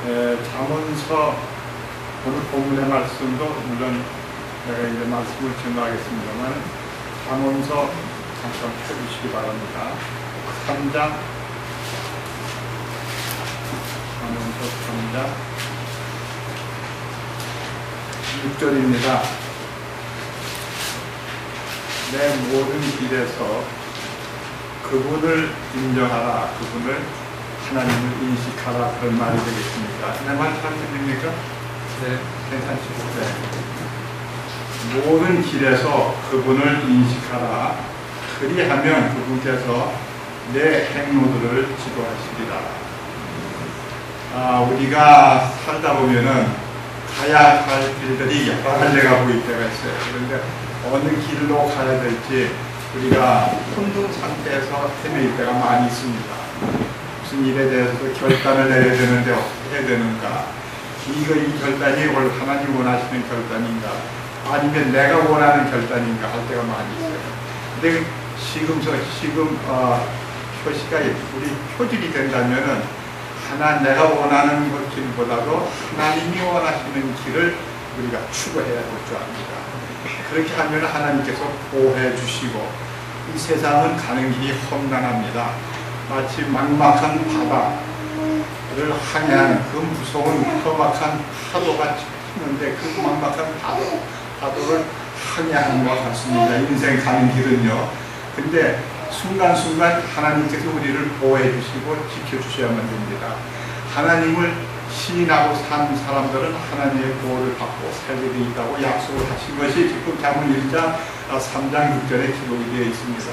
잠언서 오늘 본문의 말씀도 물론 내가 이제 말씀을 전하겠습니다만 잠언서 잠깐 펴주시기 바랍니다. 3장 잠언서 3장 6절입니다. 내 모든 길에서 그분을 인정하라, 그분을 하나님을 인식하라, 그런 말이 되겠습니까? 내 말 잘 들립니까? 네, 괜찮으시죠? 네. 모든 길에서 그분을 인식하라. 그리하면 그분께서 내 행로들을 지도하시리라. 우리가 살다 보면은 가야 할 길들이 여러 갈래가 보일 때가 있어요. 그런데 어느 길로 가야 될지 우리가 혼돈 상태에서 헤매일 때가 많이 있습니다. 무슨 일에 대해서도 결단을 내려야 되는데 어떻게 해야 되는가? 이 결단이 하나님 원하시는 결단인가? 아니면 내가 원하는 결단인가? 할 때가 많이 있어요. 근데 지금 표시가 우리 표질이 된다면은 내가 원하는 길보다도 하나님이 원하시는 길을 우리가 추구해야 할 줄 압니다. 그렇게 하면 하나님께서 보호해 주시고 이 세상은 가는 길이 험난합니다. 마치 막막한 바다를 항해하는 그 무서운 험악한 파도가 치는데 그 막막한 파도를 항해하는 것 같습니다. 인생 가는 길은요. 근데 순간순간 하나님께서 우리를 보호해 주시고 지켜주셔야만 됩니다. 하나님을 시인하고 산 사람들은 하나님의 보호를 받고 살게 되어 있다고 약속을 하신 것이 지금 잠언 1장 3장 6절에 기록이 되어 있습니다.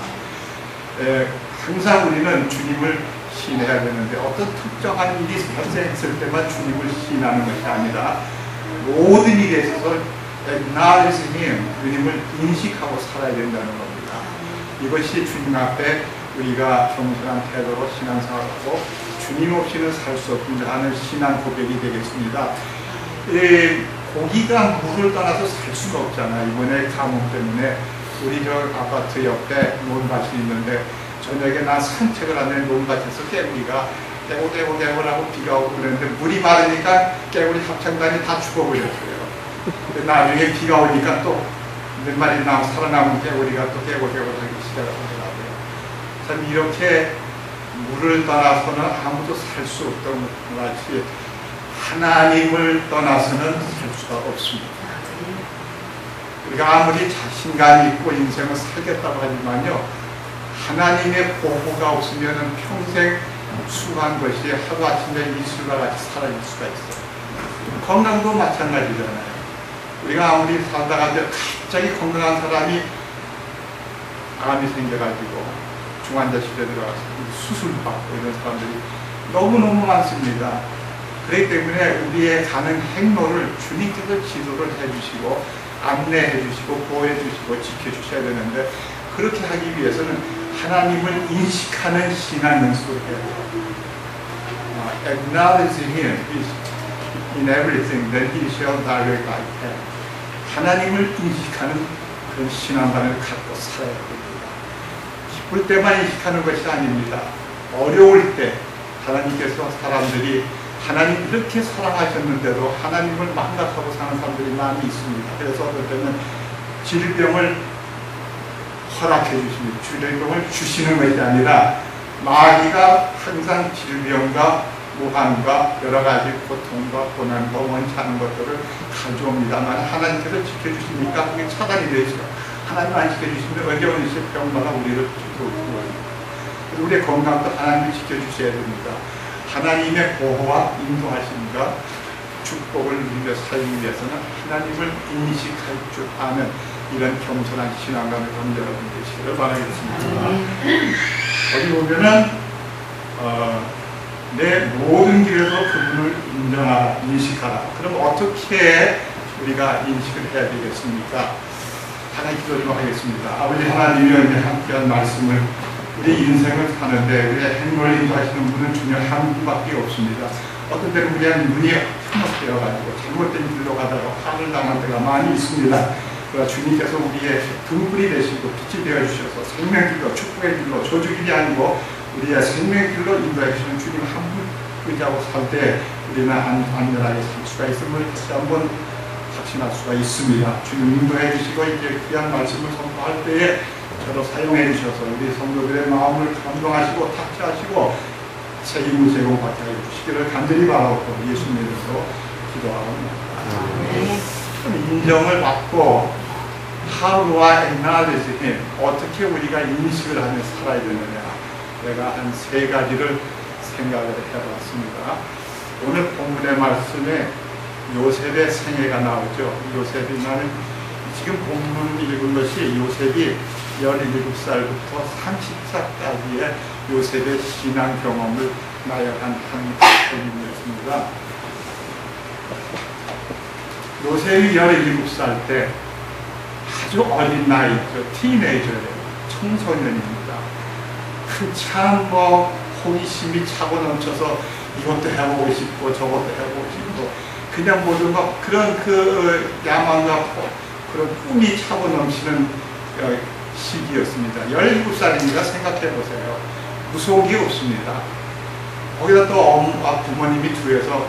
항상 우리는 주님을 시인해야 되는데 어떤 특정한 일이 발생했을 때만 주님을 시인하는 것이 아니라 모든 일에 있어서 acknowledge Him, 주님을 인식하고 살아야 된다는 겁니다. 이것이 주님 앞에 우리가 겸손한 태도로 신앙생활하고 주님 없이는 살 수 없다 하는 신앙 고백이 되겠습니다. 고기가 물을 떠나서 살 수가 없잖아요. 이번에 가뭄 때문에 우리 저 아파트 옆에 논밭이 있는데 저녁에 나 산책을 하는 논밭에서 깨구리가 깨고라고 비가 오고 그랬는데 물이 마르니까 깨구리 합창단이 다 죽어버렸어요. 나중에 비가 오니까 또 몇 마리 살아남은 깨구리가 또 깨고라고 하기 시작하더라고요. 참 이렇게 물을 떠나서는 아무도 살 수 없던 것 같이 하나님을 떠나서는 살 수가 없습니다. 우리가 아무리 자신감 있고 인생을 살겠다고 하지만요, 하나님의 보호가 없으면 평생 수고한 것이 하루아침에 이슬과 같이 사라질 수가 있어요. 건강도 마찬가지잖아요. 우리가 아무리 살다가 갑자기 건강한 사람이 암이 생겨가지고 중환자실에 들어가서 수술받고 이런 사람들이 너무너무 많습니다. 그렇기 때문에 우리의 가는 행로를 주님께서 지도를 해주시고 안내해 주시고 보호해 주시고 지켜주셔야 되는데 그렇게 하기 위해서는 하나님을 인식하는 신앙 연습을 해야 돼요. Acknowledge Him in everything, then He shall direct thy path. 하나님을 인식하는 그런 신앙관을 갖고 살아야 됩니다. 기쁠 때만 인식하는 것이 아닙니다. 어려울 때 하나님께서 사람들이 하나님 그렇게 사랑하셨는데도 하나님을 망각하고 사는 사람들이 많이 있습니다. 그래서 어떨 때는 질병을 허락해 주십니다. 질병을 주시는 것이 아니라 마귀가 항상 질병과 무한과 여러 가지 고통과 고난과 원치 않은 것들을 가져옵니다만 하나님께서 지켜주시니까 그게 차단이 되죠. 하나님 안 지켜주시면 어려운 병마다 우리를 지켜주고 우리의 건강도 하나님이 지켜주셔야 됩니다. 하나님의 보호와 인도하심과 축복을 누리며 살기 위해서는 하나님을 인식할 줄 아는 이런 겸손한 신앙감을 가진 여러분 되시기를 바라겠습니다. 어디 보면은 내 모든 길에서 그분을 인정하라, 인식하라. 그럼 어떻게 우리가 인식을 해야 되겠습니까? 하나님 기도 좀 하겠습니다. 아버지 하나님이 함께한 말씀을 우리 인생을 사는데 우리의 행로를 인도하시는 분은 주님 한 분밖에 없습니다. 어떤 때는 우리의 눈이 흐뭇되어가지고 잘못된 길로 가다가 화를 당할 때가 많이 있습니다. 그러나 주님께서 우리의 등불이 되시고 빛이 되어주셔서 생명길로 축복의 길로 저주길이 아니고 우리의 생명길로 인도해 주시는 주님 한 아버지하고 살 때 우리는 안전하게 살 수가 있음을 다시 한번 확신할 수가 있습니다. 주님 인도해 주시고 이제 귀한 말씀을 선포할 때에 저로 사용해 주셔서 우리 성도들의 마음을 감동하시고 탁취하시고 책임을 제공받게 해 주시기를 간절히 바라고 예수님의 이름으로 기도합니다. 인정을 받고 How do I acknowledge him? 어떻게 우리가 인식을 하며 살아야 되느냐? 내가 한 3가지를 생각을 해봤습니다. 오늘 본문의 말씀에 요셉의 생애가 나오죠. 요셉이 나는 지금 본문 읽은 것이 요셉이 17살부터 30살까지의 요셉의 신앙 경험을 나열한 본문이었습니다. 요셉이 17살 때 아주 어린 나이죠. 티네이저예요. 청소년입니다. 참 호기심이 차고 넘쳐서 이것도 해보고 싶고 저것도 해보고 싶고 그냥 모든 것 그런 야망과 그런 꿈이 차고 넘치는 시기였습니다. 17살입니다. 생각해보세요. 무서운 게 없습니다. 거기다 또 부모님이 뒤에서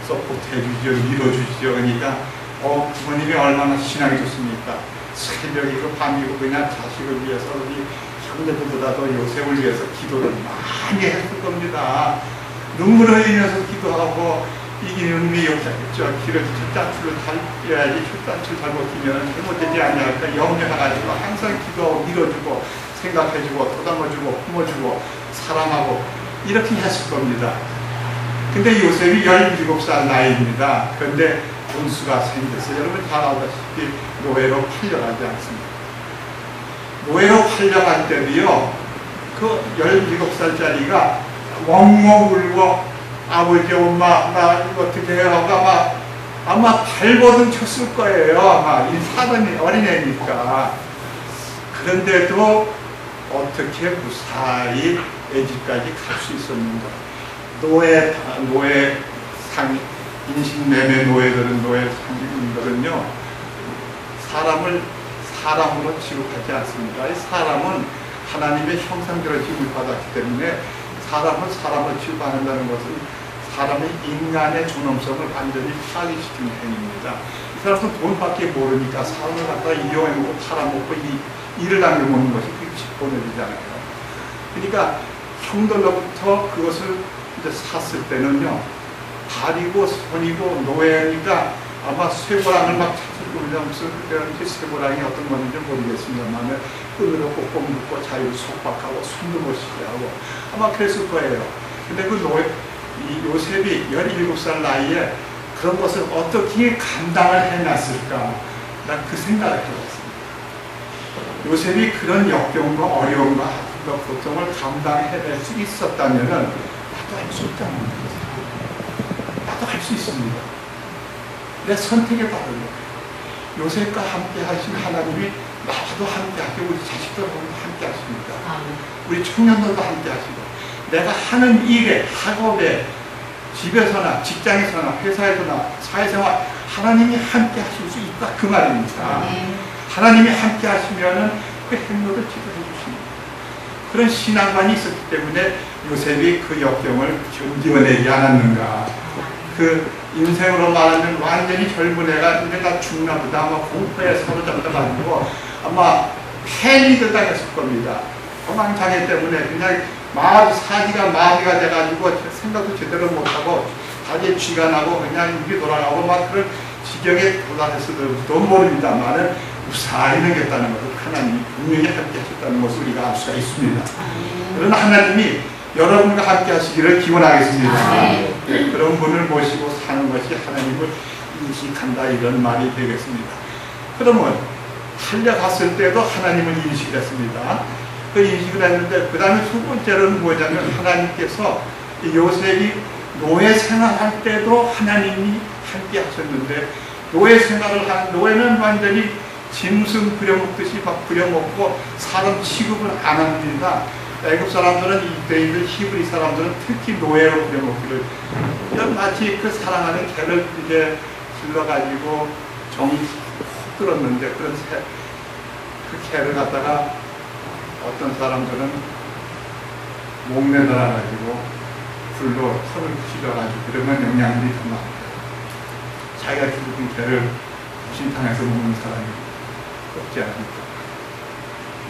서포트해주죠. 밀어주죠. 그러니까 부모님이 얼마나 신앙이 좋습니까? 새벽이고 밤이고 그냥 자식을 위해서 우리 형제들보다도 요셉을 위해서 기도를 많이 했을 겁니다. 눈물 흘리면서 기도하고 이기는 역사겠죠. 길을 숫자출을 밟아야지 숫자출 잘못 끼면 잘못되지 않냐니까 염려해가지고 항상 기도하고 밀어주고 생각해주고 토닥여주고 품어주고 사랑하고 이렇게 했을 겁니다. 근데 요셉이 17살 나이입니다. 그런데 원수가 생겼어요. 여러분 잘 알다시피 노예로 팔려가지 않습니다. 노예로 팔려갈 때도요, 그 17살짜리가 웡웡 울고 아버지 엄마 나 이거 어떻게 해요? 아마 발버둥 쳤을 거예요. 아마 이 사돈이 어린애니까. 그런데도 어떻게 무사히 애집까지 갈 수 있었는가? 인신매매 노예들은 노예 상인들은요 사람을 사람으로 취급하지 않습니다. 이 사람은 하나님의 형상대로 취급을 받았기 때문에 사람은 사람을 취급한다는 것은 사람의 인간의 존엄성을 완전히 파괴시키는 행위입니다. 이 사람은 돈밖에 모르니까 사람을 갖다가 이용해먹고 팔아먹고 일을 남겨먹는 것이 그게 본능이잖아요. 그러니까 형들로부터 그것을 이제 샀을 때는요 발이고 손이고 노예니까 아마 쇠고랑을 막 찾고 그냥 무슨 그때 쇠고랑이 어떤 건지 모르겠습니다만 끈으로 꼭 묶고 자유 속박하고 숨도 못 쉬게 하고 아마 그랬을 거예요. 근데 이 요셉이 17살 나이에 그런 것을 어떻게 감당을 해놨을까? 난 그 생각을 해봤습니다. 요셉이 그런 역경과 어려움과 고통을 감당해낼 수 있었다면 나도 할 수 있다는 거예요. 나도 할 수 있습니다. 내 선택에 따르는 요셉과 함께 하신 하나님이 나도 함께 하시고 우리 자식들하고 함께 하십니다. 우리 청년들도 함께 하시고 내가 하는 일에 학업에 집에서나 직장에서나 회사에서나 사회생활 하나님이 함께 하실 수 있다 그 말입니다. 하나님이 함께 하시면은 그 행로를 지도해 주십니다. 그런 신앙관이 있었기 때문에 요셉이 그 역경을 견디어내지 않았는가. 그 인생으로 말하면 완전히 젊은 애가 이제 다 죽나 보다 아마 공포에 사로잡혀가지고 아마 패닉을 당했을 겁니다. 도망장애 때문에 그냥 사지가 마비가 돼가지고 생각도 제대로 못하고 자기의 쥐가 나고 그냥 입이 돌아가고 막 그런 지경에 도달했을지도 모릅니다만은 무사히 넘겼다는 것을 하나님이 분명히 함께 하셨다는 것을 우리가 알 수가 있습니다. 그러나 하나님이 여러분과 함께 하시기를 기원하겠습니다. 네, 그런 분을 모시고 사는 것이 하나님을 인식한다 이런 말이 되겠습니다. 그러면 살려갔을 때도 하나님을 인식했습니다. 그 인식을 했는데 그 다음에 두 번째로는 뭐냐면 하나님께서 요셉이 노예 생활할 때도 하나님이 함께 하셨는데 노예 생활을 한 노예는 완전히 짐승 부려먹듯이 막 부려먹고 사람 취급을 안 합니다. 애굽 사람들은 이때인들 히브리 사람들은 특히 노예로 부려먹기를 마치 그 사랑하는 개를 이제 길러가지고 정이 훅 들었는데 그런 그 개를 갖다가 어떤 사람들은 목매달아가지고 불로 털을 휘려가지고 그러면 영양분이 더 많아요. 자기가 기르던 개를 무신탕에서 먹는 사람이 없지 않습니까?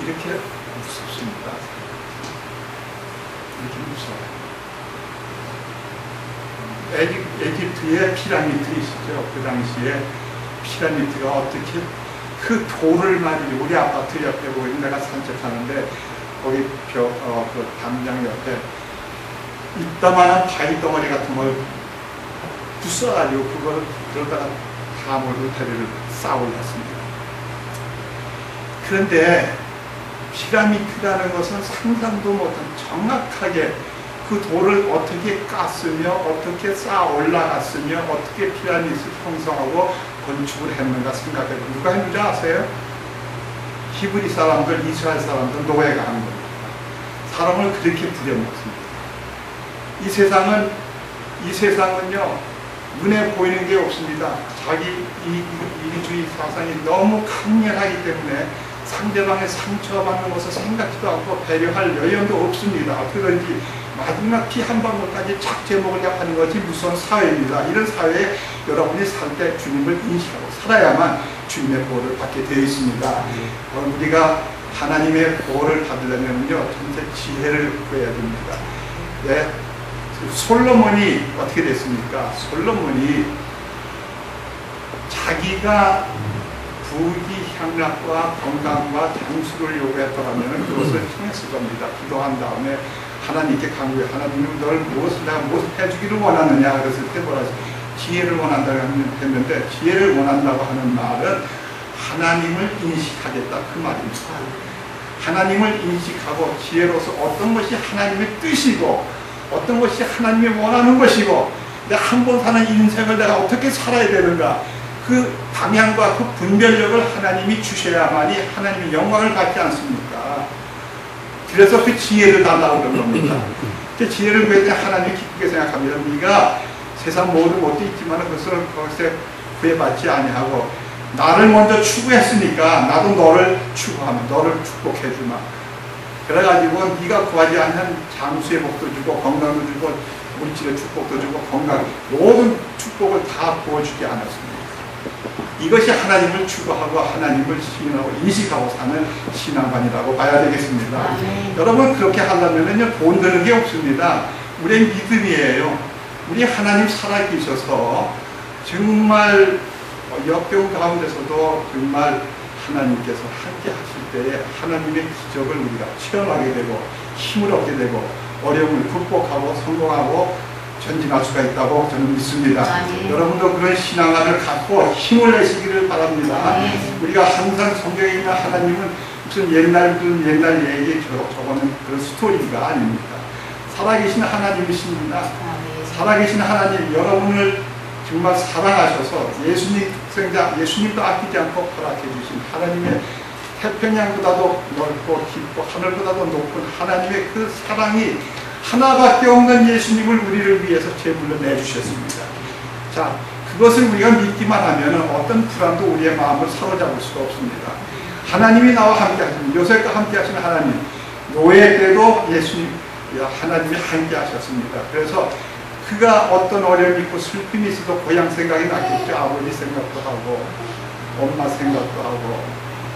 이렇게 무섭습니다. 이렇게 무서워요. 에집트에 피라미드 있었죠. 그 당시에 피라미드가 어떻게 그 돌을 말이죠. 우리 아파트 옆에 보이는 내가 산책하는데 거기 그 담장 옆에 이따만한 바위 덩어리 같은 걸 부숴가지고 그걸 그러다가 다모를 다리를 쌓아 올렸습니다. 그런데 피라미드라는 것은 상상도 못한 정확하게 그 돌을 어떻게 깠으며 어떻게 쌓아 올라갔으며 어떻게 피라미드를 형성하고 건축을 했는가 생각해요. 누가 했는지 아세요? 히브리 사람들, 이스라엘 사람들, 노예가 한 겁니다. 사람을 그렇게 부려먹습니다. 이 세상은요, 눈에 보이는 게 없습니다. 자기 이기주의 사상이 너무 강렬하기 때문에 상대방의 상처받는 것을 생각지도 않고 배려할 여념도 없습니다. 그런지 마지막 피 한 방울까지 착제 먹으려고 하는 것이 무서운 사회입니다. 이런 사회에 여러분이 살 때 주님을 인식하고 살아야만 주님의 보호를 받게 되어 있습니다. 우리가 하나님의 보호를 받으려면요, 전체 지혜를 구해야 됩니다. 네. 솔로몬이 어떻게 됐습니까? 솔로몬이 자기가 부귀 향락과 건강과 장수를 요구했더라면 그것을 청했을 겁니다. 기도한 다음에 하나님께 간구해. 하나님은 널 내가 무엇을 해주기를 원하느냐. 그랬을 때 뭐라 하지? 지혜를 원한다고 했는데, 지혜를 원한다고 하는 말은 하나님을 인식하겠다 그 말입니다. 하나님을 인식하고 지혜로서 어떤 것이 하나님의 뜻이고 어떤 것이 하나님이 원하는 것이고 내가 한 번 사는 인생을 내가 어떻게 살아야 되는가, 그 방향과 그 분별력을 하나님이 주셔야만이 하나님의 영광을 받지 않습니까? 그래서 그 지혜를 달라고 그런 겁니다. 그 지혜를 구할 때 하나님이 기쁘게 생각합니다. 네가 세상 모든 것도 있지만 그것을 거기서 구해받지 아니하고 나를 먼저 추구했으니까 나도 너를 추구하면 너를 축복해주마. 그래가지고 네가 구하지 않는 장수의 복도 주고 건강도 주고 우리 집에 축복도 주고 건강 모든 축복을 다 부어주지 않았습니다. 이것이 하나님을 추구하고 하나님을 신뢰하고 인식하고 사는 신앙관이라고 봐야 되겠습니다. 여러분 그렇게 하려면요 돈 드는 게 없습니다. 우리의 믿음이에요. 우리 하나님 살아계셔서 정말 역경 가운데서도 정말 하나님께서 함께 하실 때에 하나님의 기적을 우리가 체험하게 되고 힘을 얻게 되고 어려움을 극복하고 성공하고 전진할 수가 있다고 저는 믿습니다. 여러분도 그런 신앙을 갖고 힘을 내시기를 바랍니다. 우리가 항상 성경에 있는 하나님은 무슨 옛날 얘기 적어놓은 그런 스토리가 아닙니다. 살아계신 하나님이십니다. 살아계신 하나님, 여러분을 정말 사랑하셔서 예수님 특생자, 예수님도 아끼지 않고 허락해 주신 하나님의 태평양보다도 넓고 깊고 하늘보다도 높은 하나님의 그 사랑이 하나밖에 없는 예수님을 우리를 위해서 제물로 내주셨습니다. 자, 그것을 우리가 믿기만 하면 어떤 불안도 우리의 마음을 사로잡을 수가 없습니다. 하나님이 나와 함께 하십니다. 요셉과 함께 하시는 하나님, 노예 때도 예수님, 하나님이 함께 하셨습니다. 그래서 그가 어떤 어려움이 있고 슬픔이 있어도 고향 생각이 났겠죠. 아버지 생각도 하고 엄마 생각도 하고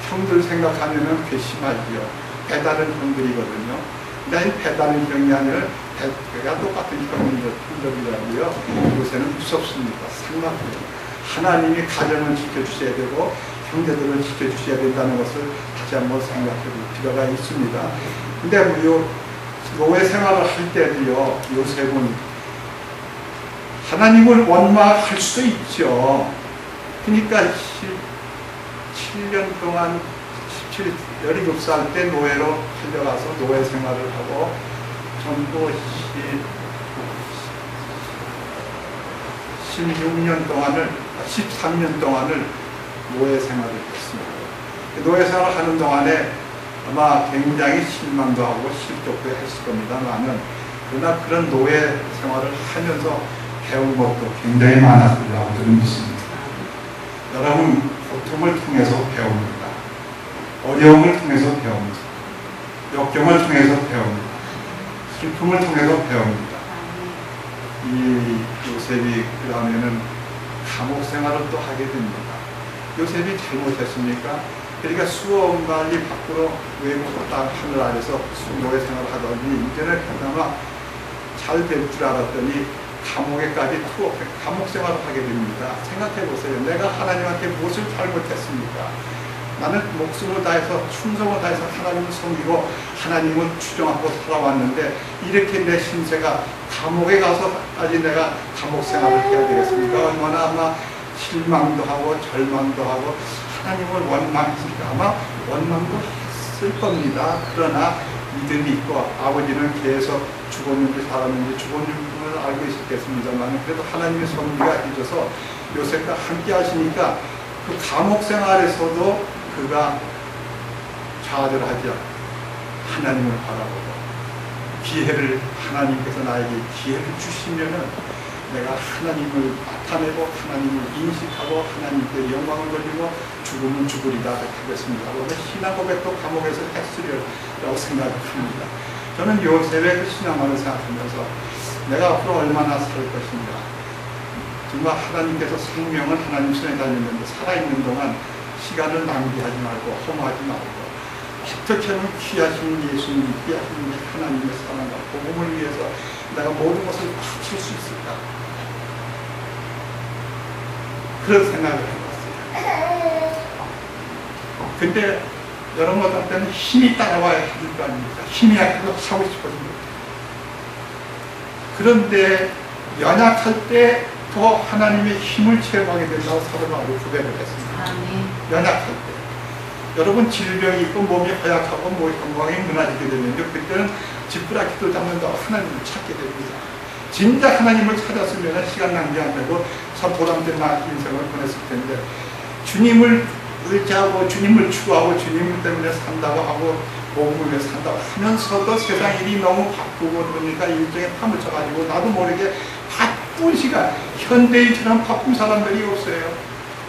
형들 생각하면은 괘씸하지요. 배다른 형들이거든요. 근데 배다른 형이 아니라 배가 똑같은 형들이라고요. 요새는 무섭습니다. 상납해요. 하나님이 가정을 지켜주셔야 되고 형제들을 지켜주셔야 된다는 것을 다시 한번 생각해 볼 필요가 있습니다. 근데 뭐 노예 생활을 할 때도요, 요셉은 하나님을 원망할 수도 있죠. 그러니까 7년 동안 17살 때 노예로 끌려가서 노예 생활을 하고 전부 16년 동안을 13년 동안을 노예 생활을 했습니다. 노예 생활을 하는 동안에 아마 굉장히 실망도 하고 실족도 했을 겁니다만은 그러나 그런 노예 생활을 하면서 배운 것도 굉장히 많았을 거라고 저는 믿습니다. 여러분 고통을 통해서 배웁니다. 어려움을 통해서 배웁니다. 역경을 통해서 배웁니다. 슬픔을 통해서 배웁니다. 이 요셉이 그 다음에는 감옥 생활을 또 하게 됩니다. 요셉이 잘못했습니까? 그러니까 수억 마리 밖으로 외국 땅 하늘 아래서 노예 생활을 하더니 이제는 그나마 잘 될 줄 알았더니 감옥에까지 감옥 생활을 하게 됩니다. 생각해 보세요. 내가 하나님한테 무엇을 잘못했습니까? 나는 목숨을 다해서 충성을 다해서 하나님을 섬기고 하나님을 추종하고 살아왔는데 이렇게 내 신세가 감옥에 가서까지 내가 감옥 생활을 해야 되겠습니까? 얼마나 아마 실망도 하고 절망도 하고 하나님을 원망했으니까 아마 원망도 했을 겁니다. 그러나 믿음이 있고 아버지는 계속 죽었는지 살았는지 죽었는지를 알고 있었겠습니다만 그래도 하나님의 섭리가 있어서 요셉과 함께 하시니까 그 감옥 생활에서도 그가 좌절하지 않고 하나님을 바라보고 기회를 하나님께서 나에게 기회를 주시면은 내가 하나님을 나타내고 하나님을 인식하고 하나님께 영광을 돌리고 죽으면 죽으리다 하겠습니다. 그런데 신앙 고백도 감옥에서 했으리라고 생각합니다. 저는 요셉의 그 신앙만을 생각하면서 내가 앞으로 얼마나 살 것인가. 정말 하나님께서 생명을 하나님 손에 달렸는데 살아있는 동안 시간을 낭비하지 말고 허무하지 말고 어떻게 하면 귀하신 예수님, 귀하신 하나님의 사랑과 복음을 위해서 내가 모든 것을 바칠 수 있을까? 그런 생각을 해봤어요. 근데 여러분들한테는 힘이 따라와야 할 거 아닙니까? 힘이 약해서 하고 싶어집니다. 그런데 연약할 때 더 하나님의 힘을 체험하게 된다고 사도 바울이 고백을 했습니다. 연약할 때. 여러분 질병이 있고 몸이 허약하고 몸이 건강이 무너지게 되는데 그때는 지푸라기도 잡는다고 하나님을 찾게 됩니다. 진짜 하나님을 찾았으면 시간 낭비 안 되고 보람된 인생을 보냈을 텐데 주님을 의지하고 주님을 추구하고 주님 때문에 산다고 하고 복음을 위해 산다고 하면서도 세상 일이 너무 바쁘고 그러니까 일정에 파묻혀가지고 나도 모르게 바쁜 시간 현대인처럼 바쁜 사람들이 없어요.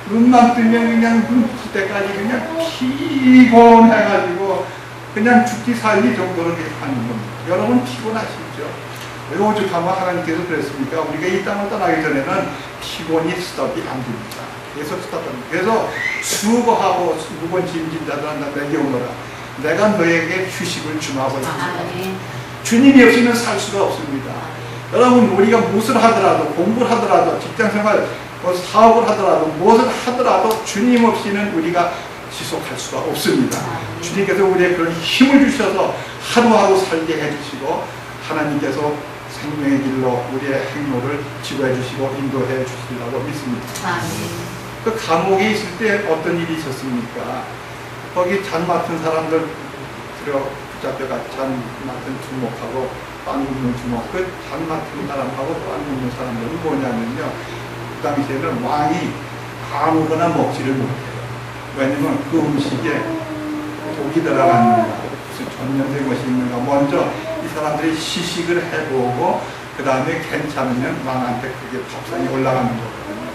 눈만 뜨면 그냥 눈 뜰 때까지 그냥 피곤해가지고 그냥 죽기 살기 정도로 하는 겁니다. 여러분 피곤하시죠? 왜 오죽하면 하나님께서 그랬습니까? 우리가 이 땅을 떠나기 전에는 피곤이 스톱이 안 됩니다. 계속 스톱합니다. 그래서 수고하고 무거운 짐진 자들아 내게 오너라. 내가 너에게 휴식을 주마고 있습니다. 주님이 없이는 살 수가 없습니다. 여러분 우리가 무엇을 하더라도 공부를 하더라도 직장생활 사업을 하더라도 무엇을 하더라도 주님 없이는 우리가 지속할 수가 없습니다. 주님께서 우리에게 그런 힘을 주셔서 하루하루 살게 해주시고 하나님께서 생명의 길로 우리의 행로를 지도해 주시고 인도해 주시려고 믿습니다. 그 감옥에 있을 때 어떤 일이 있었습니까? 거기 잔 맡은 사람들 붙잡혀가 잔 맡은 주목하고 빵 굽는 주목 그 잔 맡은 사람하고 빵 굽는 사람들은 뭐냐면요 그 당시에는 왕이 아무거나 먹지를 못해요. 왜냐면 그 음식에 독이 들어갔는가 무슨 전염된 것이 있는가 먼저 이 사람들이 시식을 해보고 그 다음에 괜찮으면 왕한테 그게 밥상에 올라가는 거거든요.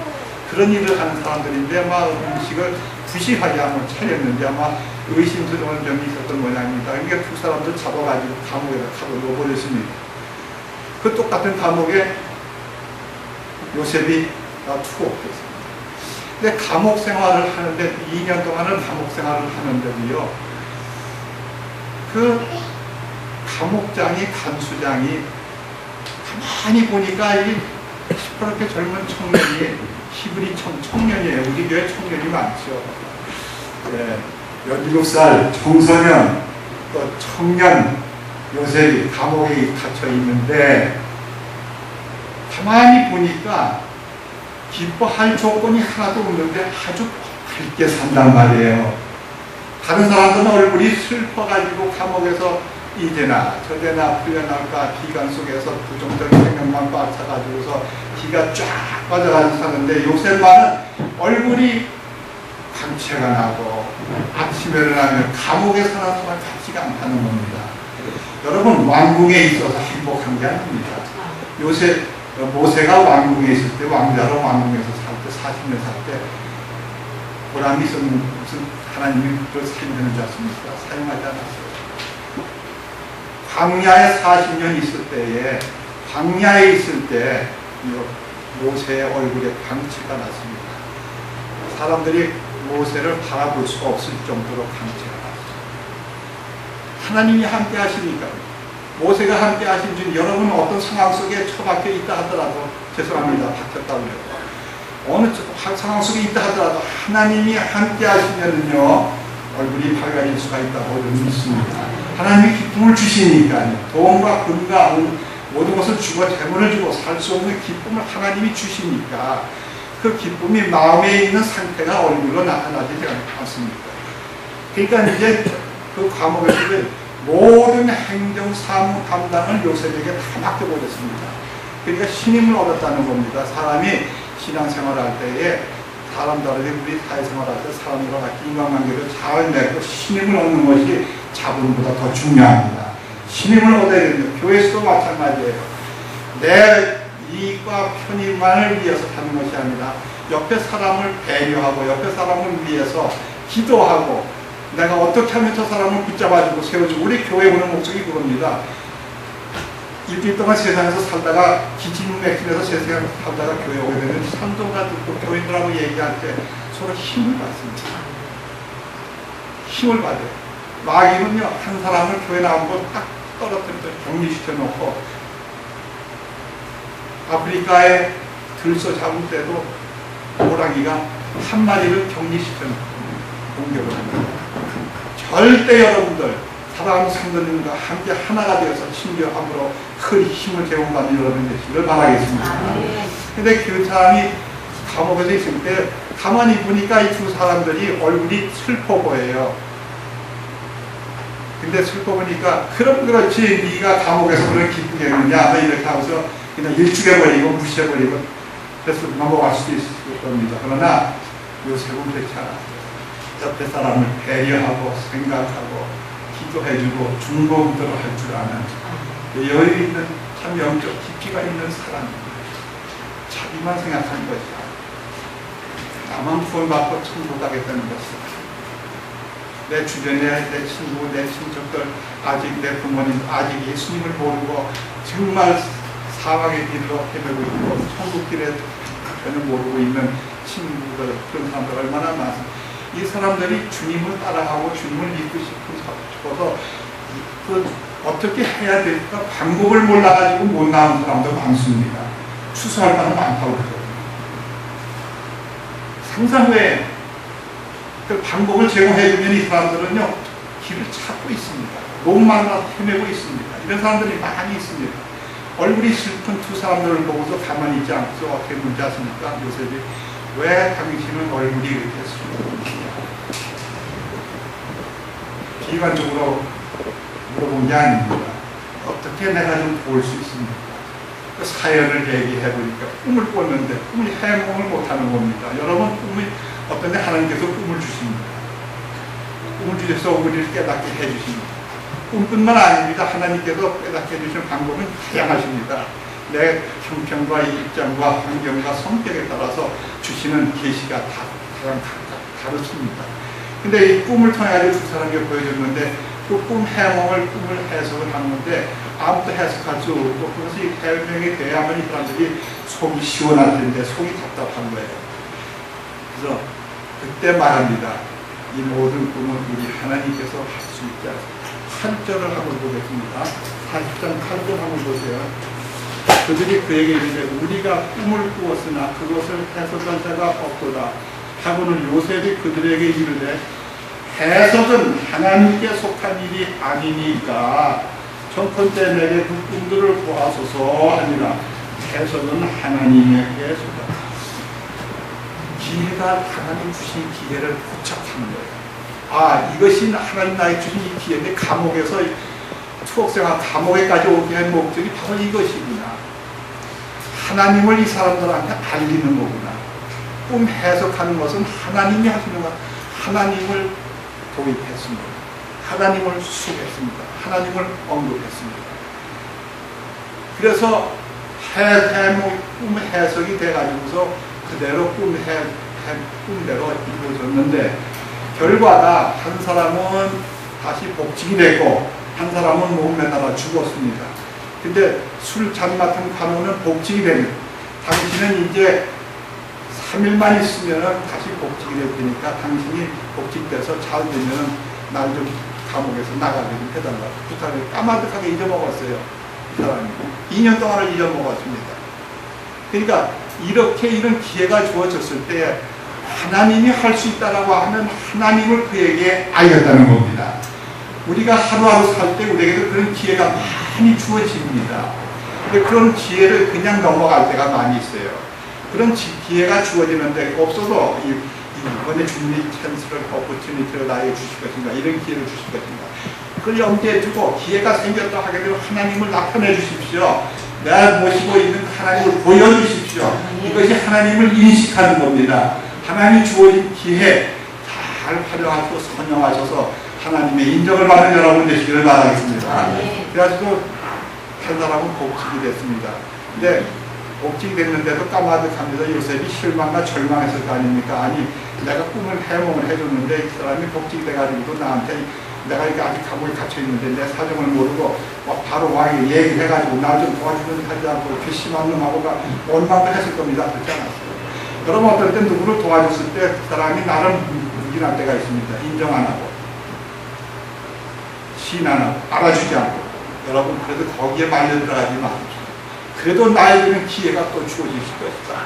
그런 일을 하는 사람들인데 아마 음식을 부실하게 한번 차렸는데 아마 의심스러운 점이 있었던 모양입니다. 그러니까 두 사람들 잡아가지고 감옥에다 가둬 놓아버렸습니다. 그 똑같은 감옥에 요셉이 투옥됐습니다. 근데 감옥 생활을 하는데 2년 동안은 감옥 생활을 하는데도요. 그 감옥장이 간수장이 가만히 보니까 이 시퍼렇게 젊은 청년이 히브리 청년이에요. 우리 교회 청년이 많죠. 네, 17살 청소년 또 청년 요셉이 감옥에 갇혀 있는데 가만히 보니까 기뻐할 조건이 하나도 없는데 아주 밝게 산단 말이에요. 다른 사람들은 얼굴이 슬퍼가지고 감옥에서 이제나 저제나 풀려날까 비관 속에서 부정적인 생각만 꽉 차가지고서 기가 쫙 빠져가지고 사는데 요셉만은 얼굴이 광채가 나고 아침에 일어나면 감옥에 사는 동안 같지가 않다는 겁니다. 여러분 왕궁에 있어서 행복한 게 아닙니다. 모세가 왕궁에 있을 때 왕자로 왕궁에서 살 때 40년 살 때 보람이 있었는 무슨 하나님이 그걸 사용하는 줄 아십니까? 사용하지 않았어요. 광야에 40년 있을 때에 광야에 있을 때 모세의 얼굴에 광채가 났습니다. 사람들이 모세를 바라볼 수가 없을 정도로 광채가 났습니다. 하나님이 함께 하시니까 모세가 함께 하신 줄 여러분 어떤 상황 속에 처박혀 있다 하더라도 죄송합니다. 박혔다고 해요. 어느 상황 속에 있다 하더라도 하나님이 함께 하시면은요 얼굴이 밝아질 수가 있다고 믿습니다. 하나님이 기쁨을 주시니까요. 돈과 금과 모든 것을 주고 재물을 주고 살 수 없는 기쁨을 하나님이 주시니까 그 기쁨이 마음에 있는 상태가 얼굴로 나타나지 않습니다. 그러니까 이제 그 감옥에서 모든 행정 사무 담당을 요셉에게 다 맡겨버렸습니다. 그러니까 신임을 얻었다는 겁니다. 사람이 신앙생활할 때에 사람들이 우리 사회생활할 때 사람들과 같이 인간관계를 잘 맺고 신임을 얻는 것이 자본보다 더 중요합니다. 신임을 얻어야 됩니다. 교회에서도 마찬가지예요. 내 이익과 편의만을 위해서 하는 것이 아니라 옆에 사람을 배려하고 옆에 사람을 위해서 기도하고 내가 어떻게 하면 저 사람을 붙잡아주고 세워주고 우리 교회 오는 목적이 그겁니다. 일주일 동안 세상에서 살다가 기침 맥힘에서 세상에서 살다가 교회 오게 되면 산도가 듣고 교인들하고 얘기할 때 서로 힘을 받습니다. 힘을 받아요. 마귀는요 한 사람을 교회 나오고 딱 떨어뜨려서 격리시켜 놓고 아프리카에 들소 잡을 때도 호랑이가 한 마리를 격리시켜 놓고 공격을 합니다. 절대 여러분들 사랑하는 성도님과 함께 하나가 되어서 친교함으로 큰 힘을 제공받는 여러분 되시기를 바라겠습니다. 근데 그 사람이 감옥에서 있을 때 가만히 보니까 이 두 사람들이 얼굴이 슬퍼 보여요. 근데 슬퍼 보니까 그럼 그렇지 네가 감옥에서 그걸 기쁘게 했느냐 이렇게 하면서 그냥 일축해버리고 무시해버리고 그래서 넘어갈 수도 있을 겁니다. 그러나 요셉은 그렇지 않았어요. 옆에 사람을 배려하고 생각하고 기도해주고 중보기도를 할 줄 아는 여유 있는 참 영적 깊이가 있는 사람입니다. 자기만 생각하는 것이야. 나만 구원받고 천국 가겠다는 것이야. 내 주변에 내 친구, 내 친척들, 아직 내 부모님 아직 예수님을 모르고 정말 사망의 길로 헤매고 있고 천국 길에 전혀 모르고 있는 친구들 그런 사람들 얼마나 많습니다. 이 사람들이 주님을 따라가고 주님을 믿고 싶어서 그 어떻게 해야 될까 방법을 몰라가지고 못 나오는 사람도 많습니다. 추수할 바는 많다고 그러거든요. 상상 외에 그 방법을 제공해주면 이 사람들은요 길을 찾고 있습니다. 목마르다 헤매고 있습니다. 이런 사람들이 많이 있습니다. 얼굴이 슬픈 두 사람들을 보고서 가만히 있지 않고 어떻게 문제 하십니까? 요셉이 왜 당신은 얼굴이 이렇게 슬픈지 비관적으로 물어본 게 아닙니다. 어떻게 내가 좀 도울 수 있습니까? 그 사연을 얘기해보니까 꿈을 꿨는데 꿈이 해몽을 못하는 겁니다. 여러분 꿈이 어떤데 하나님께서 꿈을 주십니다. 꿈을 주셔서 우리를 깨닫게 해주십니다. 꿈뿐만 아닙니다. 하나님께서 깨닫게 해주시는 방법은 다양하십니다. 내 형편과 입장과 환경과 성격에 따라서 주시는 계시가 다 다르십니다. 근데 이 꿈을 통해 두 사람에게 보여줬는데 그 꿈 해몽을 꿈을 해석을 하는데 아무도 해석할 수 없고 그것이 해명이 돼야만 이 사람들이 속이 시원할 텐데 속이 답답한 거예요. 그래서 그때 말합니다. 이 모든 꿈은 우리 하나님께서 할 수 있지 않습니다. 8절을 한번 보겠습니다. 40장 8절 한번 보세요. 그들이 그에게 이르되 우리가 꿈을 꾸었으나 그것을 해석할 자가 없도다 하고는 요셉이 그들에게 이르되 해석은 하나님께 속한 일이 아니니까 청컨대 내게 그 꿈들을 보아소서 하니라. 해석은 하나님에게 속하다. 기회가 하나님 주신 기회를 포착하는 거예요. 아 이것이 하나님 나에게 주신 이 기회인데 감옥에서 투옥생활 감옥에까지 오게 한 목적이 바로 이것이구나. 하나님을 이 사람들한테 알리는 거구나. 꿈 해석하는 것은 하나님이 하시는 것. 하나님을 도입했습니다. 하나님을 수했습니다. 하나님을 언급했습니다. 그래서 꿈 해석이 돼가지고서 그대로 꿈대로 이루어졌는데 결과가 한 사람은 다시 복직이 되고 한 사람은 못 매달아 죽었습니다. 근데 술잔 맡은 간호는 복직이 됩니다. 당신은 이제 3일만 있으면 다시 복직이 될 테니까 당신이 복직돼서 잘 되면 날 좀 감옥에서 나가게 좀 해달라고 부탁을 까마득하게 잊어먹었어요. 그 사람이 2년 동안을 잊어먹었습니다. 그러니까 이렇게 이런 기회가 주어졌을 때 하나님이 할 수 있다라고 하면 하나님을 그에게 알렸다는 겁니다. 우리가 하루하루 살 때 우리에게도 그런 기회가 많이 주어집니다. 근데 그런 기회를 그냥 넘어갈 때가 많이 있어요. 그런 기회가 주어지는데 없어도 이번에 주님이 찬스를 오퍼튜니티를 나에게 주실 것인가, 이런 기회를 주실 것인가, 그걸 염두에 두고 기회가 생겼다 하게 되면 하나님을 나타내 주십시오. 내가 모시고 있는 하나님을 보여주십시오. 이것이 하나님을 인식하는 겁니다. 하나님이 주어진 기회 잘 활용하시고 선용하셔서 하나님의 인정을 받는 여러분 되시기를 바라겠습니다. 그래가지고 한 사람은 복직이 됐습니다. 근데 복직이 됐는데도 까마득합니다. 요셉이 실망과 절망했을 거 아닙니까? 아니, 내가 꿈을 해몽을 해줬는데 이 사람이 복직이 돼가지고 나한테 내가 이렇게 아직 감옥에 갇혀있는데 내 사정을 모르고 바로 왕에게 얘기를 해가지고 날 좀 도와주는 하지 않고 괘씸한 놈하고가 원망을 했을 겁니다. 그렇지 않았어요. 그러면 어떨 때 누구를 도와줬을 때 그 사람이 나름 묵인할 때가 있습니다. 인정 안 하고 시인 안 하고 알아주지 않고. 여러분, 그래도 거기에 말려 들어가지 마십시오. 그래도 나에게는 기회가 또 주어질 수가 있다.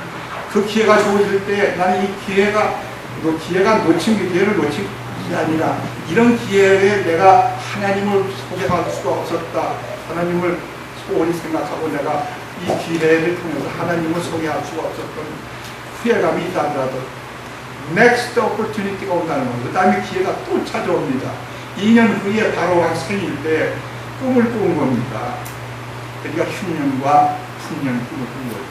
그 기회가 주어질 때 나는 이 기회가 놓친 기회를 놓친 게 아니라 이런 기회에 내가 하나님을 소개할 수가 없었다. 하나님을 소홀히 생각하고 내가 이 기회를 통해서 하나님을 소개할 수가 없었던 후회감이 있다 하더라도 next opportunity가 온다는 겁니다. 그 다음에 기회가 또 찾아옵니다. 2년 후에 바로 한 생일 때 꿈을 꾸은 겁니다. 그러니까 흉년과 풍년 꿈을 꾼 거죠.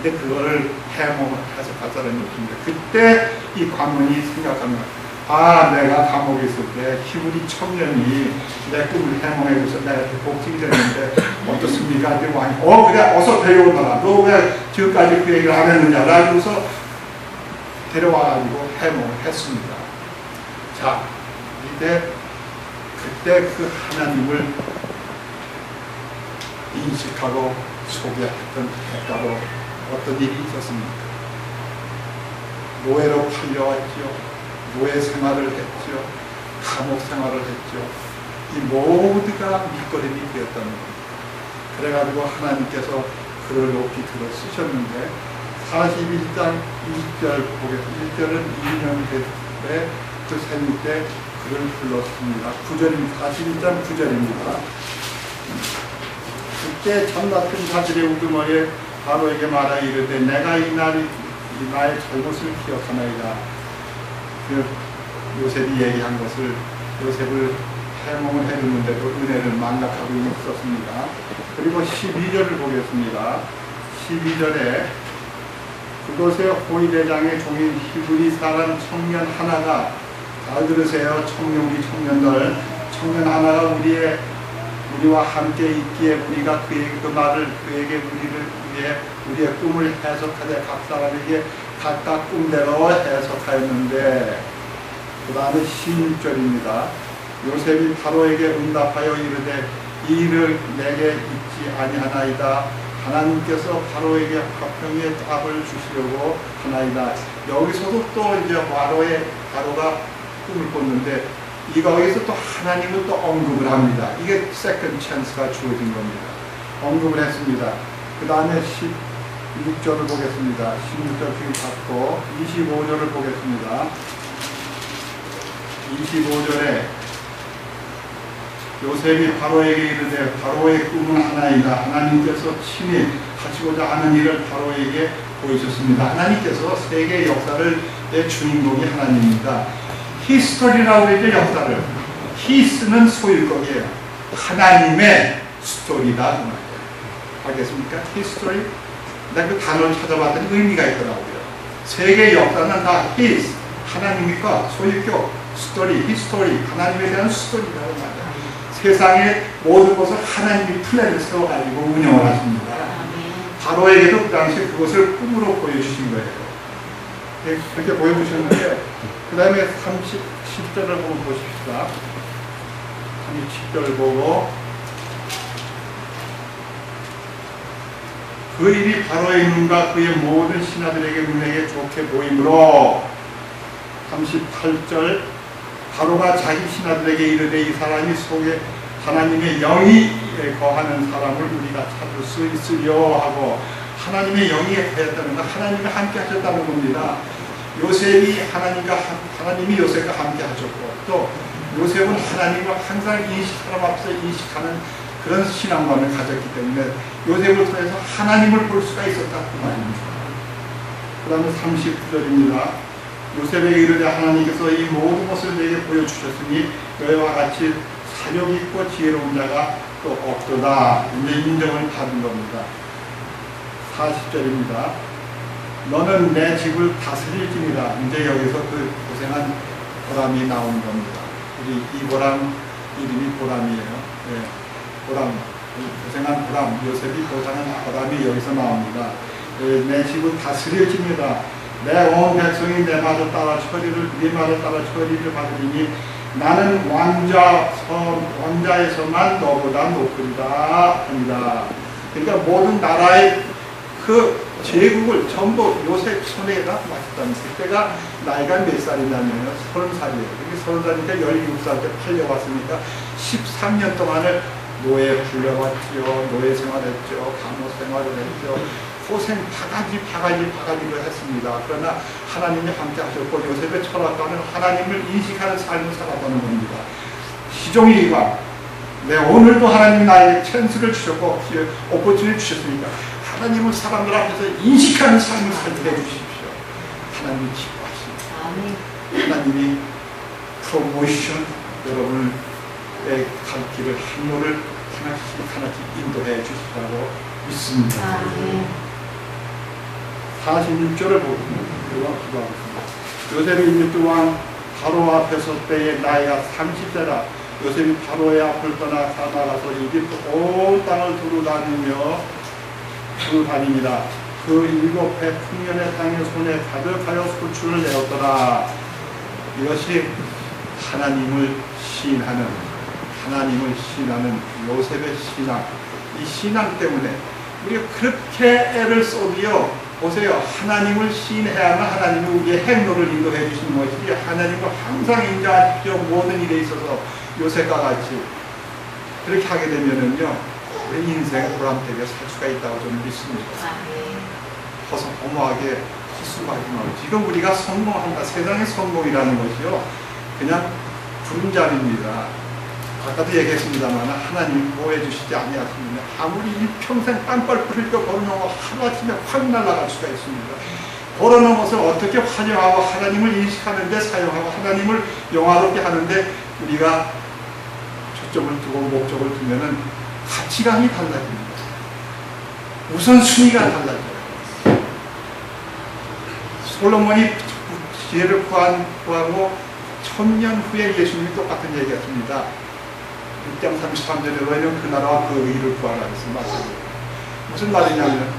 근데 그거를 해몽을 해서 갖다라는 것입니다. 그때 이 관문이 생각하면, 아, 내가 감옥에 있을 때 히브리 청년이 내 꿈을 해몽해줘서 내가 이렇게 복직이 됐는데 어떻습니까? 그래, 어서 데려오너라. 너 왜 지금까지 그 얘기를 안 했느냐? 라고서 데려와가지고 해몽을 했습니다. 자, 그때 그 하나님을 인식하고 소개했던 대가로 어떤 일이 있었습니까? 노예로 팔려왔죠. 노예 생활을 했죠. 감옥 생활을 했죠. 이 모두가 밑거름이 되었다는 겁니다. 그래가지고 하나님께서 그를 높이 들어 쓰셨는데 41장 20절 보겠습니다. 1절은 2년 때 그 생일 때 그를 불렀습니다. 9절입니다. 41장 9절입니다. 그때 전 같은 자들의 우두머리에 바로에게 말하 이르되 내가 이 나의 잘못을 기억하나이다. 그 요셉이 얘기한 것을 요셉을 해몽을 해줬는데도 은혜를 망각하고 있었습니다. 그리고 12절을 보겠습니다. 12절에 그곳에 호위대장의 종인 히브리 사람 청년 하나가, 잘 들으세요. 청년들, 청년 하나가 우리와 함께 있기에 우리가 그에게 우리의 꿈을 해석하되 각 사람에게 각각 꿈대로 해석하였는데, 그 다음에 16절입니다. 요셉이 바로에게 응답하여 이르되 이 일을 내게 잊지 아니하나이다. 하나님께서 바로에게 화평의 답을 주시려고 하나이다. 여기서도 또 이제 바로가 꿈을 꿨는데 여기서 또 하나님은 또 언급을 합니다. 이게 세컨드 찬스가 주어진 겁니다. 언급을 했습니다. 그 다음에 16절을 보겠습니다. 16절 지금 받고 25절을 보겠습니다. 25절에 요셉이 바로에게 이르되 바로의 꿈은 하나이다. 하나님께서 친히 하시고자 하는 일을 바로에게 보이셨습니다. 하나님께서 세계 역사를 내 주인공이 하나님입니다. 히스토리라고 그러죠. 역사를. 히스는 소일거기예요. 하나님의 스토리다. 알겠습니까? 히스토리. 내가 그 단어를 찾아봤더니 의미가 있더라고요. 세계 역사는 다 히스, 하나님의 것, 소유격, 스토리, 히스토리, 하나님에 대한 스토리라고 말해요. 세상의 모든 것을 하나님이 플랜을 세워가지고 운영을 하십니다. 바로에게도 그 당시에 그것을 꿈으로 보여주신 거예요. 그렇게 보여주셨는데, 그 다음에 10절을 보고 보십시다. 30절을 보고 그 일이 바로의 눈과 그의 모든 신하들에게 눈에게 좋게 보이므로 38절 바로가 자기 신하들에게 이르되 이 사람이 속에 하나님의 영이 거하는 사람을 우리가 찾을 수 있으려 하고 하나님의 영이 하였다는 건 하나님이 함께 하셨다는 겁니다. 요셉이 하나님이 요셉과 함께 하셨고 또 요셉은 하나님을 항상 사람 앞에서 인식하는 그런 신앙관을 가졌기 때문에 요셉을 통해서 하나님을 볼 수가 있었다 그 말입니다. 그 다음에 39절입니다. 요셉에게 이르되 하나님께서 이 모든 것을 내게 보여주셨으니 너희와 같이 사력 있고 지혜로운 자가 또 없도다. 이제 인정을 받은 겁니다. 40절입니다. 너는 내 집을 다스릴지니라. 이제 여기서 그 고생한 보람이 나온 겁니다. 우리 이 보람 이름이 보람이에요. 네, 보람, 고생한 보람, 요셉이 고생한 보람이 여기서 나옵니다. 내 집을 다스릴지니라. 내 온 백성이 내 말을 따라 네 말을 따라 처리를 받으리니 나는 왕자에서만 너보다 높으리라 합니다. 그러니까 모든 나라의 그 제국을 전부 요셉 손에다 맡겼다는 그때가 나이가 몇 살이냐면 30살이에요. 30살이니까 17살 때 팔려왔으니까 13년 동안을 노예 불려왔죠. 노예 생활했죠. 감옥 생활을 했죠. 고생 바가지를 했습니다. 그러나 하나님이 함께 하셨고 요셉의 철학과는 하나님을 인식하는 삶을 살았다는 겁니다. 시종일관 오늘도 하나님이 나에게 찬스를 주셨고 오퍼튜니티 주셨으니까 하나님을 사람들 앞에서 인식하는 삶을 살게 해주십시오. 하나님이 기뻐하십니다. 하나님이 프로모션 여러분의 갈 길을 항로를 하나씩 인도해 주시라고 믿습니다. 46절을 보면 기도하겠습니다. 요셉이 이집트 왕 바로 앞에 설 때에 나이가 30세라. 요셉이 바로의 앞을 떠나 나가서 이집트 온 땅을 두루다니니라. 그 7해 풍년의 땅에 손에 가득하여 소출을 내었더라. 이것이 하나님을 시인하는 요셉의 신앙. 이 신앙 때문에 우리가 그렇게 애를 써도요. 보세요. 하나님을 시인해야만 하나님이 우리의 행로를 인도해 주시는 것이지 하나님을 항상 인정하십시오. 모든 일에 있어서 요셉과 같이 그렇게 하게 되면은요. 우리 인생의 보람되게 살 수가 있다고 저는 믿습니다. 허무하게 헛수고하지 말고 지금 우리가 성공한다. 세상의 성공이라는 것이요. 그냥 구름잡이입니다. 아까도 얘기했습니다만 하나님 보호해 주시지 아니하시면 아무리 일평생 땀발 뿌리고 걸어넘어 하루아침에 확 날아갈 수가 있습니다. 걸어넘어서 어떻게 환영하고 하나님을 인식하는데 사용하고 하나님을 영화롭게 하는데 우리가 초점을 두고 목적을 두면은 가치관이 달라집니다. 우선순위가 달라져요. 솔로몬이 지혜를 구하고 1000년 후에 예수님이 똑같은 얘기했습니다. 6장 33절에 너희는 그 나라와 그 의를 구하라 해서 말씀드려요. 무슨 말이냐면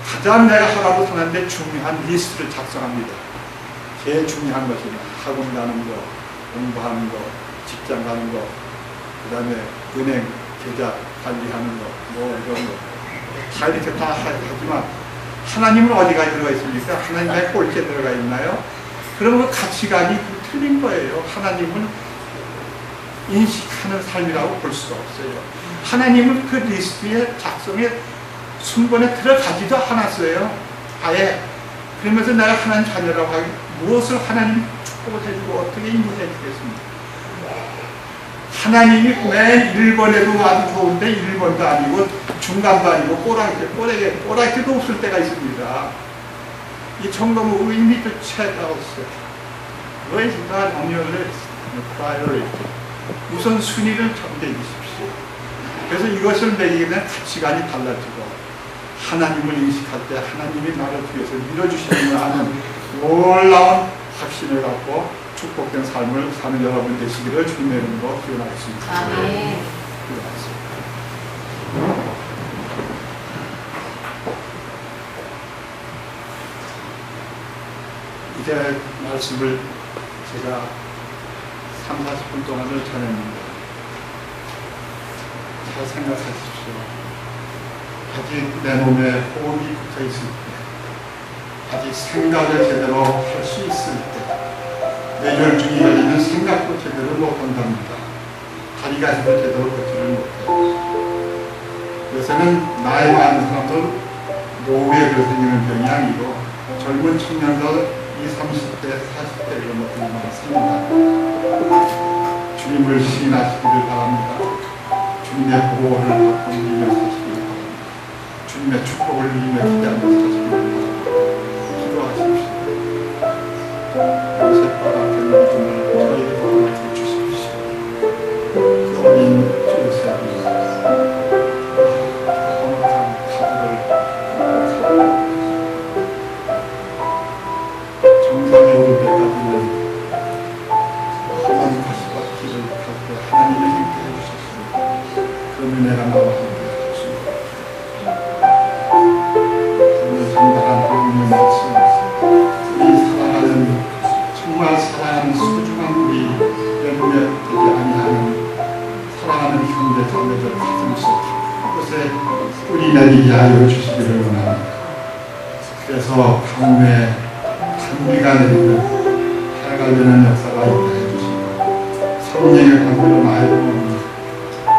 가장 내가 하라고 하는데 중요한 리스트를 작성합니다. 제일 중요한 것은 학원 가는 거, 공부하는 거, 직장 가는 거, 그 다음에 은행, 계좌 관리하는 거, 이런 거. 다 이렇게 다 하지만 하나님은 어디가 들어가 있습니까? 하나님의 꼴찌에 들어가 있나요? 그러면 가치관이 틀린 거예요. 하나님은 인식하는 삶이라고 볼 수가 없어요. 하나님은 그 리스트의 작성에 순번에 들어가지도 않았어요. 아예. 그러면서 내가 하나님 자녀라고 하기 무엇을 하나님이 축복을 해주고 어떻게 인도해 주겠습니까? 하나님이 맨 1번에도 아주 좋은데 1번도 아니고 중간도 아니고 꼬라지도 없을 때가 있습니다. 이 점검은 we need to check ourselves. Where is God on your list? Priority. 우선 순위를 정해 주십시오. 그래서 이것을 매기게 되면 가치관이 달라지고 하나님을 인식할 때 하나님이 나를 위해서 밀어주시는 하는 놀라운 확신을 갖고 축복된 삶을 사는 여러분 되시기를 주님의 이름으로 기원하겠습니다. 아멘. 이제 말씀을 제가 30-40분 동안을 전했는데 잘 생각하십시오. 아직 내 몸에 호흡이 붙어 있을 때, 아직 생각을 제대로 할 수 있을 때, 뇌졸중이 걸리면 생각도 제대로 못한답니다. 다리가 제대로 걷지를 못해요. 요새는 나이 많은 사람들 노후에 생기는 병이 아니고 젊은 청년들 20, 30대, 40대 이런 것들이 많습니다. 주님을 시인하시기를 바랍니다. 주님의 보호를 받고 누리며 사시기를 바랍니다. 주님의 축복을 누리며 기대하며 사시기를 바랍니다. 기도하십시오. 요셉과 같은 믿음을 저희에게 허락해 주십시오. 그 어린 요셉이 거룩한 가부를 정상에 오를 때까지는 하나님과 길을 갈 때 하나님이 함께 해주셨습니다. 그 은혜가 나와 함께 해주십니다. 오늘 정당한 하나님의 말씀, 우리 사랑하는, 정말 사랑하는 소중한 우리 연륜에 되지 아니하는 사랑하는 형제 자매들 가슴속 그곳에 뿌리 내리게 하여 주시기를 원합니다. 그래서 가뭄에 찬비가 내리듯 해가 되는 역사가 있게 해주시고 성령의 강구로 나의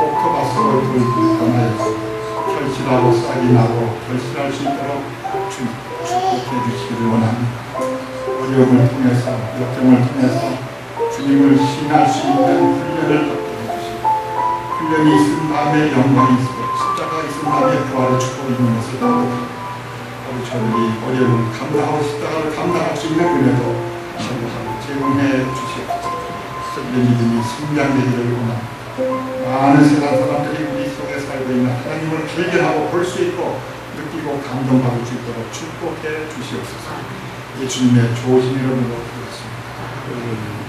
옥토바스로 돌변하여 결실하고 싹이 나고 결실할 수 있도록 축복해 주시기를 원합니다. 어려움을 통해서 역경을 통해서 주님을 신할 수 있는 훈련을 받게 해주시고 훈련이 있은 다음에 영광이 있고 십자가가 있은 다음에 부활의 축복이 있는 것을 보고 우리 저들이 어려움을 감당하고 십자가를 감당할 수 있는 은혜도 제공해 주시옵소서. 저들의 믿음이 성장되기를 원합니다. 많은 세상 사람들이 우리 속에 살고 있는 하나님을 발견하고 볼 수 있고 느끼고 감동받을 수 있도록 축복해 주시옵소서. 예수님의 좋으신 이름으로 기도했습니다.